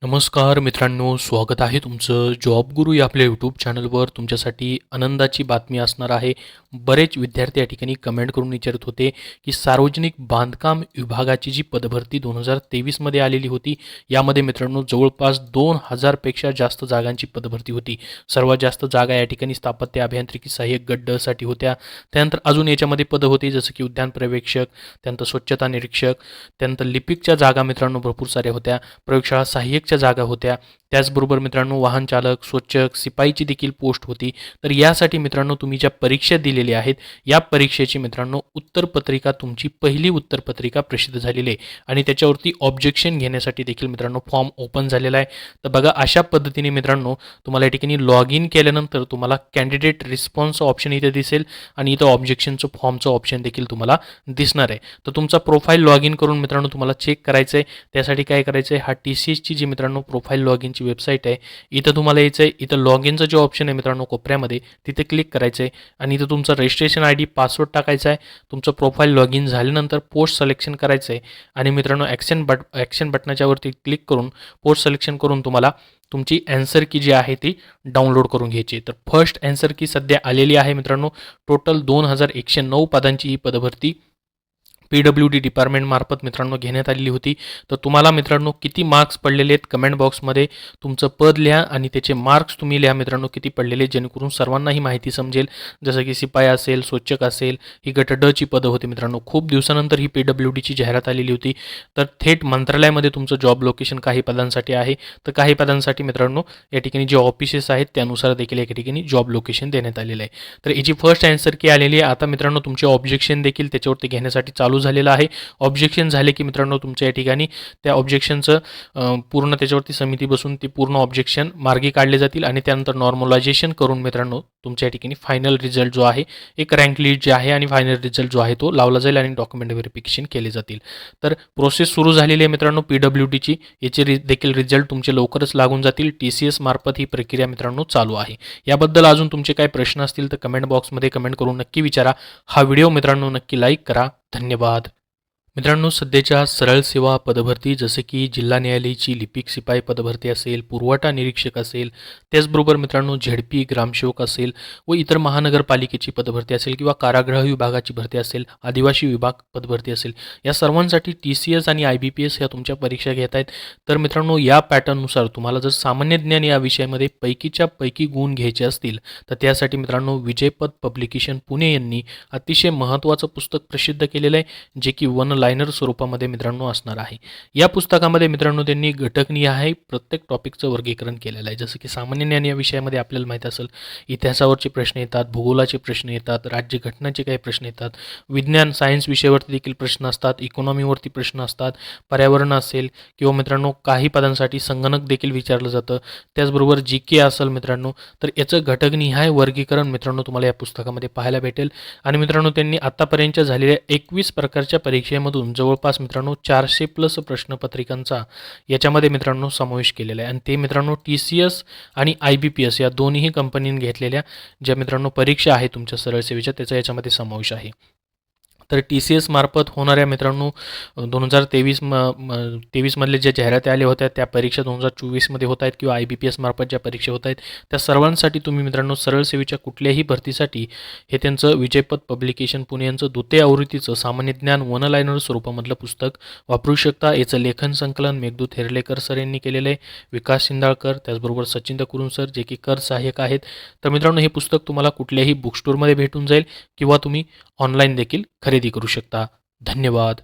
नमस्कार मित्रांनो, स्वागत आहे तुमचं जॉब गुरु या आपल्या यूट्यूब चॅनलवर. तुमच्यासाठी आनंदाची बातमी असणार आहे. बरेच विद्यार्थी या ठिकाणी कमेंट करून विचारत होते की सार्वजनिक बांधकाम विभागाची जी पदभरती 2023मध्ये आलेली होती, यामध्ये मित्रांनो जवळपास 2000पेक्षा जास्त जागांची पदभरती होती. सर्वात जास्त जागा या ठिकाणी स्थापत्य अभियांत्रिकी सहाय्यक गट ड साठी होत्या. त्यानंतर अजून याच्यामध्ये पदं होती जसं की उद्यान पर्यवेक्षक, त्यानंतर स्वच्छता निरीक्षक, त्यानंतर लिपिकच्या जागा मित्रांनो भरपूर साऱ्या होत्या. प्रयोगशाळा सहाय्यकच्या जागा होत्या. त्याचबरोबर मित्रांनो वाहन चालक, स्वच्छक, शिपाईची देखील पोस्ट होती. तर यासाठी मित्रांनो तुम्ही ज्या परीक्षा दिलेल्या आहेत, या परीक्षेची मित्रांनो उत्तरपत्रिका तुमची पहिली उत्तरपत्रिका प्रसिद्ध झालेली आहे आणि त्याच्यावरती ऑब्जेक्शन घेण्यासाठी देखील मित्रांनो फॉर्म ओपन झालेला आहे. तर बघा अशा पद्धतीने मित्रांनो तुम्हाला या ठिकाणी लॉग इन केल्यानंतर तुम्हाला कॅन्डिडेट रिस्पॉन्स ऑप्शन इथे दिसेल आणि इथं ऑब्जेक्शनचं फॉर्मचं ऑप्शन देखील तुम्हाला दिसणार आहे. तर तुमचा प्रोफाईल लॉग इन करून मित्रांनो तुम्हाला चेक करायचं आहे. त्यासाठी काय करायचं आहे, हा TCSची जी मित्रांनो प्रोफाईल लॉग इनची वेबसाईट आहे, इथं तुम्हाला यायचं आहे. इथं लॉग इनचं जे ऑप्शन आहे मित्रांनो कोपऱ्यामध्ये, तिथे क्लिक करायचं आहे आणि इथं तुमचा रजिस्ट्रेशन ID पासवर्ड टाकायचा आहे. तुमचं प्रोफाईल लॉग इन झाल्यानंतर पोस्ट सिलेक्शन करायचं आहे आणि मित्रांनो ॲक्शन बटनाच्या वरती क्लिक करून पोस्ट सिलेक्शन करून तुम्हाला तुमची ॲन्सर की जी आहे ती डाउनलोड करून घ्यायची. तर फर्स्ट ॲन्सर की सध्या आलेली आहे मित्रांनो. टोटल 2109 पदांची ही पदभरती PWD डिपार्टमेंटमार्फत मित्रांनो घेण्यात आलेली होती. तर तुम्हाला मित्रांनो किती मार्क्स पडलेले आहेत कमेंट बॉक्समध्ये तुमचं पद लिहा आणि त्याचे मार्क्स तुम्ही लिहा मित्रांनो किती पडलेले, जेणेकरून सर्वांनाही माहिती समजेल. जसं की शिपाई असेल, स्वच्छक असेल, ही गट ड ची पदं होती मित्रांनो. खूप दिवसानंतर ही PWDची जाहिरात आलेली होती. तर थेट मंत्रालयामध्ये तुमचं जॉब लोकेशन काही पदांसाठी आहे, तर काही पदांसाठी मित्रांनो या ठिकाणी जे ऑफिसेस आहेत त्यानुसार देखील या ठिकाणी जॉब लोकेशन देण्यात आलेलं आहे. तर याची फर्स्ट ॲन्सर की आलेली आहे. आता मित्रांनो तुमचे ऑब्जेक्शन देखील त्याच्यावरती घेण्यासाठी चालू झालेला आहे. ऑब्जेक्शन झाले की मित्रांनो तुमच्या या ठिकाणी त्या ऑब्जेक्शनचं पूर्ण त्याच्यावरती समिती बसून ती पूर्ण ऑब्जेक्शन मार्गी काढले जातील आणि त्यानंतर नॉर्मलायझेशन करून मित्रांनो तुमच्या या ठिकाणी फायनल रिझल्ट जो आहे, एक रँक लिस्ट जे आहे आणि फायनल रिझल्ट जो आहे तो लावला जाईल आणि डॉक्युमेंट व्हेरिफिकेशन केले जातील. तर प्रोसेस सुरू झालेली आहे मित्रांनो PWDची. याचे देखील रिझल्ट तुमचे लवकरच लागून जातील. TCS मार्फत ही प्रक्रिया मित्रांनो चालू आहे. याबद्दल अजून तुमचे काही प्रश्न असतील तर कमेंट बॉक्समध्ये कमेंट करून नक्की विचारा. हा व्हिडिओ मित्रांनो नक्की लाईक करा. धन्यवाद. मित्रांनो सध्याच्या सरळ सेवा पदभरती जसे की जिल्हा न्यायालयाची लिपिक शिपाई पदभरती असेल, पुरवठा निरीक्षक असेल, त्याचबरोबर मित्रांनो ZP ग्रामसेवक असेल व इतर महानगरपालिकेची पदभरती असेल किंवा कारागृह विभागाची भरती असेल, आदिवासी विभाग पदभरती असेल, या सर्वांसाठी TCS आणि IBPS ह्या तुमच्या परीक्षा घेत आहेत. तर मित्रांनो या पॅटर्ननुसार तुम्हाला जर सामान्य ज्ञान या विषयामध्ये पैकीच्या पैकी गुण घ्यायचे असतील तर त्यासाठी मित्रांनो विजयपथ पब्लिकेशन पुणे यांनी अतिशय महत्त्वाचं पुस्तक प्रसिद्ध केलेलं आहे, जे की वन लायनर स्वरूपामध्ये मित्रांनो असणार आहे. या पुस्तकामध्ये मित्रांनो त्यांनी घटकनिहाय प्रत्येक टॉपिकचं वर्गीकरण केलेलं आहे. जसं की सामान्य ज्ञान या विषयामध्ये आपल्याला माहीत असेल इतिहासावरचे प्रश्न येतात, भूगोलाचे प्रश्न येतात, राज्यघटनाचे काही प्रश्न येतात, विज्ञान सायन्स विषयावरती देखील प्रश्न असतात, इकॉनॉमीवरती प्रश्न असतात, पर्यावरण असेल किंवा मित्रांनो काही पदांसाठी संगणक देखील विचारलं जातं. त्याचबरोबर GK असेल मित्रांनो, तर याचं घटकनिहाय वर्गीकरण मित्रांनो तुम्हाला या पुस्तकामध्ये पाहायला भेटेल. आणि मित्रांनो त्यांनी आतापर्यंत झालेल्या 21 प्रकारच्या परीक्षेमधून जवळपास मित्रांनो 400+ प्रश्नपत्रिकांचा याच्यामध्ये मित्रांनो समावेश केलेला आहे आणि ते मित्रांनो TCS आणि IBPS या दोन्ही कंपनीने घेतलेल्या ज्या मित्रांनो परीक्षा आहे तुमच्या सरळ सेवेच्या त्याचा याच्यामध्ये समावेश आहे. तर TCS मार्फत होणाऱ्या मित्रांनो 2023 मधले ज्या जाहिराती आल्या होत्या त्या परीक्षा 2024 मध्ये होत आहेत किंवा IBPS मार्फत ज्या परीक्षा होत आहेत त्या सर्वांसाठी तुम्ही मित्रांनो सरळ सेवेच्या कुठल्याही भरतीसाठी हे त्यांचं विजयपथ पब्लिकेशन पुणे यांचं द्वितीय आवृत्तीचं सामान्य ज्ञान वन लायनर स्वरूपामधलं पुस्तक वापरू शकता. याचं लेखन संकलन मेघदूत हेर्लेकर सर यांनी केलेलं आहे, विकास शिंदाळकर, त्याचबरोबर सचिन कुरुन सर जे की कर सहाय्यक आहेत. तर मित्रांनो हे पुस्तक तुम्हाला कुठल्याही बुक स्टोअरमध्ये भेटून जाईल किंवा तुम्ही ऑनलाईन देखील खरेदी करू शकता. धन्यवाद.